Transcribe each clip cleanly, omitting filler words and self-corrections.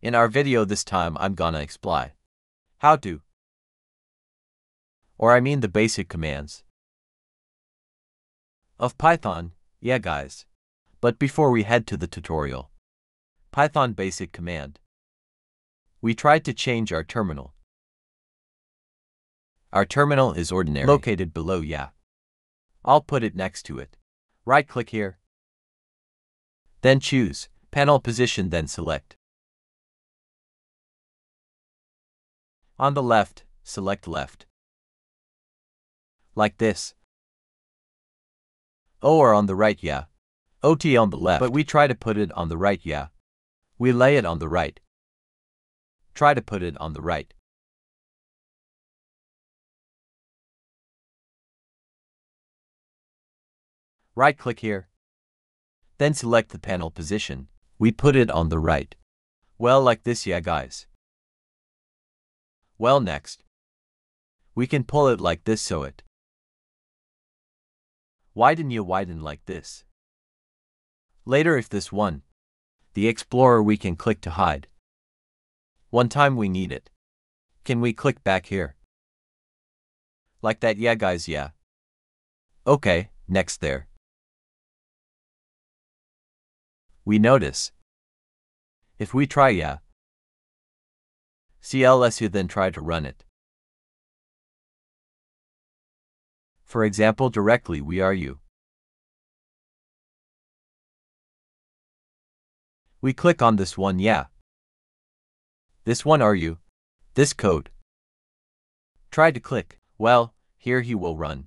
In our video this time I'm gonna explain how to, or I mean the basic commands of Python, yeah guys. But before we head to the tutorial, Python basic command, we tried to change our terminal. Our terminal is ordinary, located below yeah. I'll put it next to it. Right click here. Then choose panel position, then select. On the left, select left. Like this. Or on the right yeah. OT on the left. But we try to put it on the right yeah. We lay it on the right. Try to put it on the right. Right click here. Then select the panel position. We put it on the right. Well, like this yeah guys. Well, next, we can pull it like this so it widen like this. Later if this one, the Explorer, we can click to hide. One time we need it. Can we click back here? Like that yeah guys yeah. Okay, next there. We notice. If we try yeah. CLSU then try to run it. For example directly we are you. We click on this one yeah. This one are you. This code. Try to click. Well, here he will run.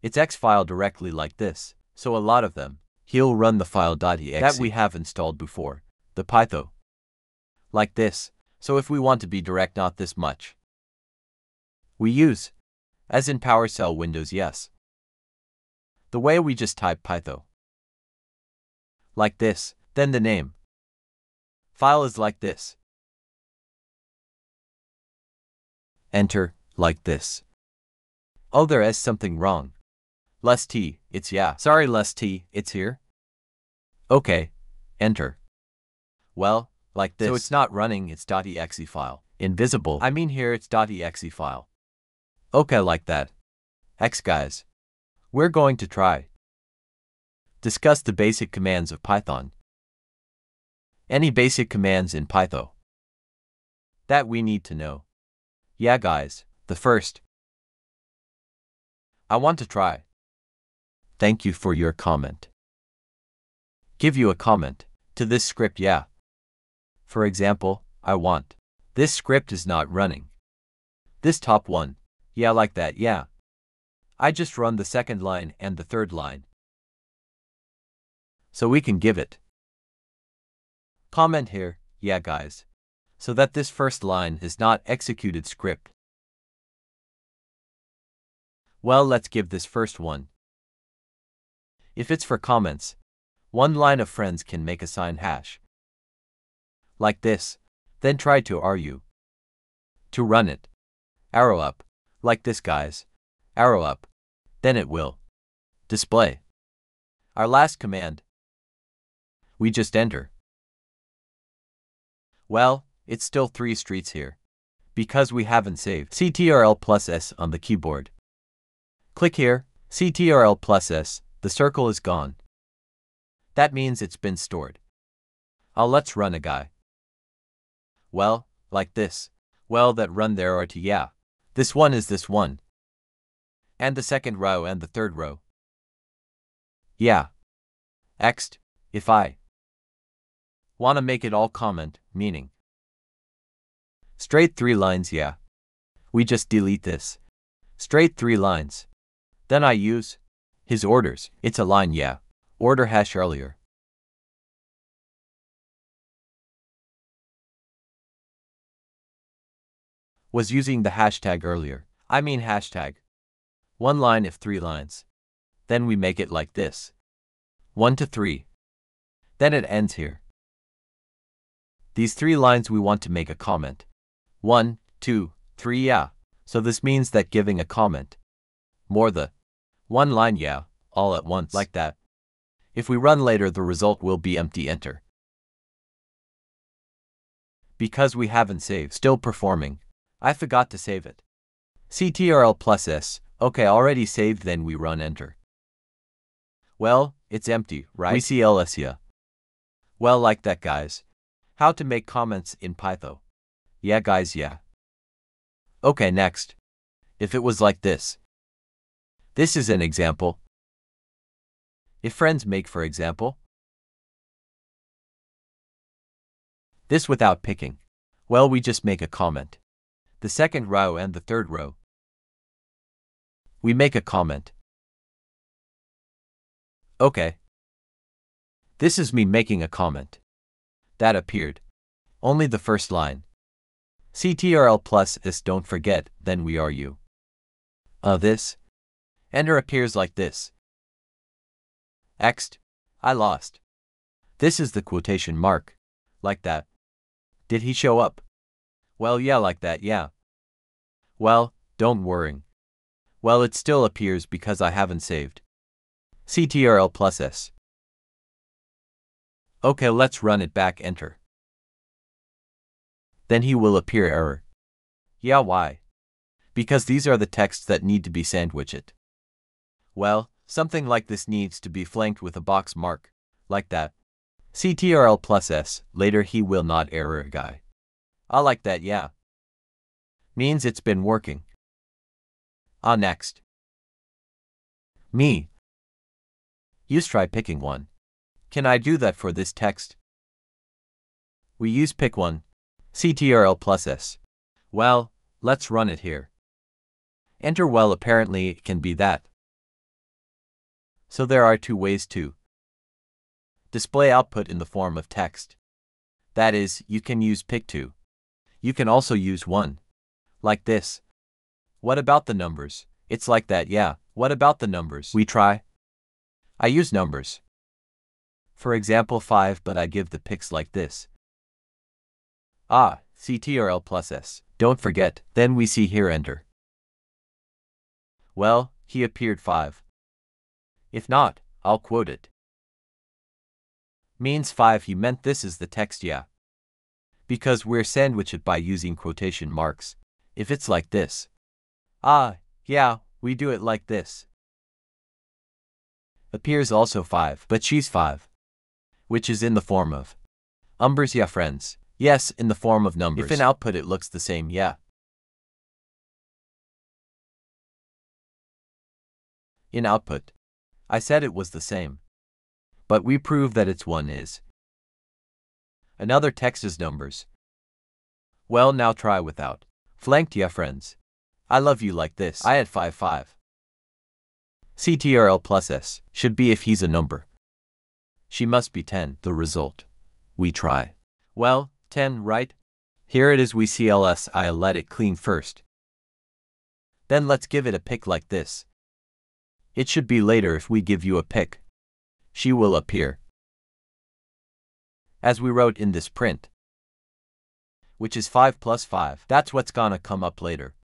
It's X file directly like this, so a lot of them. He'll run the file.exe that we have installed before, the Python. Like this, so if we want to be direct not this much. We use, as in PowerShell Windows yes. The way we just type Python. Like this, then the name. File is like this. Enter, like this. Oh, there is something wrong. Less T, it's yeah. Sorry less T, it's here. Okay, enter. Well, like this. So it's not running, it's .exe file. Invisible, I mean here it's .exe file. Okay, like that. X guys. We're going to try. Discuss the basic commands of Python. Any basic commands in Python that we need to know. Yeah guys, the first. I want to try. Thank you for your comment. Give you a comment to this script yeah. For example, I want. This script is not running. This top one. Yeah, like that yeah. I just run the second line and the third line. So we can give it. Comment here, yeah guys. So that this first line is not executed script. Well, let's give this first one. If it's for comments, one line of friends can make a sign hash. Like this, then try to argue. To run it. Arrow up, like this guys. Arrow up. Then it will display. Our last command. We just enter. Well, it's still 3 streets here. Because we haven't saved Ctrl+S on the keyboard. Click here, Ctrl+S, the circle is gone. That means it's been stored. Let's run a guy. Well, like this. Well, that run there are to yeah. This one is this one. And the second row and the third row. Yeah. Next, if I wanna make it all comment, meaning straight 3 lines yeah. We just delete this. Straight 3 lines. Then I use his orders. It's a line yeah. Order hash earlier. Was using the hashtag earlier. I mean hashtag. 1 line if 3 lines. Then we make it like this. 1 to 3. Then it ends here. These 3 lines we want to make a comment. 1, 2, 3 yeah. So this means that giving a comment. More the 1 line yeah, all at once like that. If we run later the result will be empty enter. Because we haven't saved. Still performing. I forgot to save it. Ctrl plus S. Okay, already saved, then we run enter. Well, it's empty, right? We see ls yeah. Well, like that, guys. How to make comments in Python. Yeah, guys, yeah. Okay, next. If it was like this. This is an example. If friends make, for example, this without picking. Well, we just make a comment. The second row and the third row. We make a comment. Okay. This is me making a comment. That appeared. Only the first line. Ctrl plus S, don't forget, then we are you. This. Enter appears like this. Ext. I lost. This is the quotation mark. Like that. Did he show up? Well, yeah, like that, yeah. Well, don't worry. Well, it still appears because I haven't saved. Ctrl plus S. Okay, let's run it back, enter. Then he will appear error. Yeah, why? Because these are the texts that need to be sandwiched. Well, something like this needs to be flanked with a box mark. Like that. Ctrl plus S, later he will not error guy. I like that, yeah. Means it's been working. Next. Me. Use try picking one. Can I do that for this text? We use pick one. Ctrl plus S. Well, let's run it here. Enter. Well, apparently it can be that. So there are two ways to display output in the form of text. That is, you can use pick two. You can also use one. Like this. What about the numbers? It's like that, yeah. What about the numbers? We try. I use numbers. For example 5, but I give the picks like this. Ctrl plus S. Don't forget, then we see here enter. Well, he appeared 5. If not, I'll quote it. Means 5, he meant this is the text, yeah. Because we're sandwiched by using quotation marks. If it's like this. Yeah, we do it like this. Appears also 5, but she's 5. Which is in the form of numbers, yeah, friends. Yes, in the form of numbers. If in output it looks the same, yeah. In output. I said it was the same. But we prove that it's one is. Another text is numbers. Well, now try without. Flanked, yeah, friends. I love you like this. I had 5. Ctrl plus S. Should be if he's a number. She must be 10. The result. We try. Well, 10, right? Here it is, we see ls. I'll let it clean first. Then let's give it a pick like this. It should be later if we give you a pick. She will appear. As we wrote in this print. Which is 5 plus 5. That's what's gonna come up later.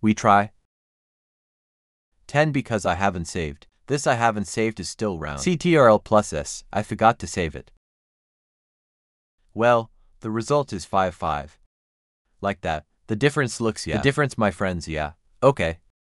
We try. 10 because I haven't saved. This I haven't saved is still round. Ctrl plus S. I forgot to save it. Well, the result is 5. Like that. The difference looks, yeah. The difference, my friends, yeah. Okay.